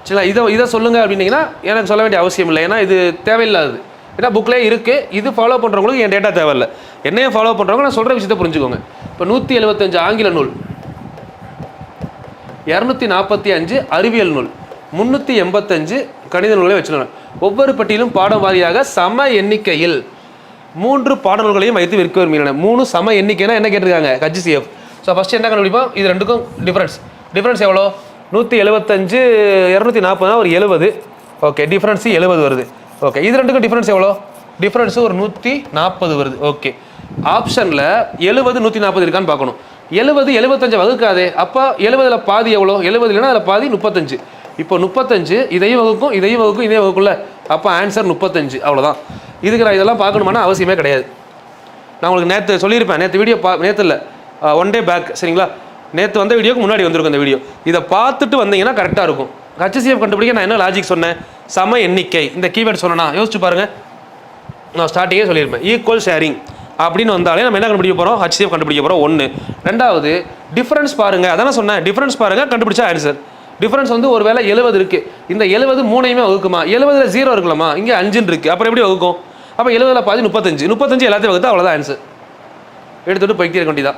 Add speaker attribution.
Speaker 1: சரிங்களா? இதை சொல்லுங்கள் அப்படின்னீங்கன்னா எனக்கு சொல்ல வேண்டிய அவசியம் இல்லை, ஏன்னா இது தேவையில்லாது. ஏன்னா புக்லேயே இருக்குது. இது ஃபாலோ பண்ணுறவங்களுக்கு என் டேட்டா தேவையில்லை. என்னையே ஃபாலோ பண்ணுறவங்க நான் சொல்கிற விஷயத்தை புரிஞ்சுக்கோங்க. இப்போ 175 ஆங்கில நூல், 245 அறிவியல் நூல், 385 கணித நூல்களை வச்சுக்கணும். ஒவ்வொரு பட்டியலும் பாடம் வாரியாக சம எண்ணிக்கையில் 3 பாடநூல்களையும் வைத்து விற்க விரும்புகிறேன். 3 சம எண்ணிக்கைனா என்ன கேட்டிருக்காங்க? HCF. ஸோ ஃபஸ்ட்டு என்ன கண்டுபிடிப்போம்? இது ரெண்டுக்கும் டிஃப்ரென்ஸ் எவ்வளோ? 175 240 ஒரு 70. ஓகே, டிஃப்ரென்ஸு 70 வருது. ஓகே, இது ரெண்டுக்கும் டிஃப்ரென்ஸ் எவ்வளோ? டிஃப்ரென்ஸு ஒரு 140 வருது. ஓகே, ஆப்ஷனில் 70 140 இருக்கான்னு பார்க்கணும். 70 75 வகுக்காதே. அப்போ 70ல் பாதி எவ்வளோ? 70 இல்லைன்னா அதில் பாதி 35. இப்போ 35 இதையும் வகுக்கும் இதையும் வகுக்கும்ல. அப்போ ஆன்சர் 35. அவ்வளோதான். இதுக்கு நான் இதெல்லாம் பார்க்கணுமான அவசியமே கிடையாது. நான் உங்களுக்கு நேற்று சொல்லியிருப்பேன். நேற்று வீடியோ நேற்று இல்லை, 1 day பேக். சரிங்களா? நேற்று வந்த வீடியோக்கு முன்னாடி வந்திருக்கும் இந்த வீடியோ. இதை பார்த்துட்டு வந்தீங்கன்னா கரெக்டாக இருக்கும். HCF கண்டுபிடிக்க நான் என்ன லாஜிக் சொன்னேன்? சம எண்ணிக்கை. இந்த கீவேர்ட் சொன்னா யோசிச்சு பாருங்கள். நான் ஸ்டார்டிங்கே சொல்லியிருப்பேன், ஈக்குவல் ஷேரிங் அப்படின்னு வந்தாலே நம்ம என்ன கண்டுபிடிக்க போகிறோம்? HCF கண்டுபிடிக்க போகிறோம். 1. 2வது டிஃப்ரென்ஸ் பாருங்கள். அதான சொன்னேன், டிஃப்ரென்ஸ் பாருங்கள், கண்டுபிடிச்சா ஆன்சர். டிஃப்ரென்ஸ் வந்து ஒரு வேளை 70 இருக்குது. இந்த 70 3ஐயுமே வகுக்குமா? 70ல் 0 இருக்கலாமா? இங்கே 5 இருக்குது. அப்புறம் எப்படி வகுக்கும்? அப்போ 70ல் பாதி 35 எல்லாத்தையும் வகுத்தா அவ்வளோதான் ஆன்சர். எடுத்துகிட்டு போய்க்கிற வேண்டியதான்.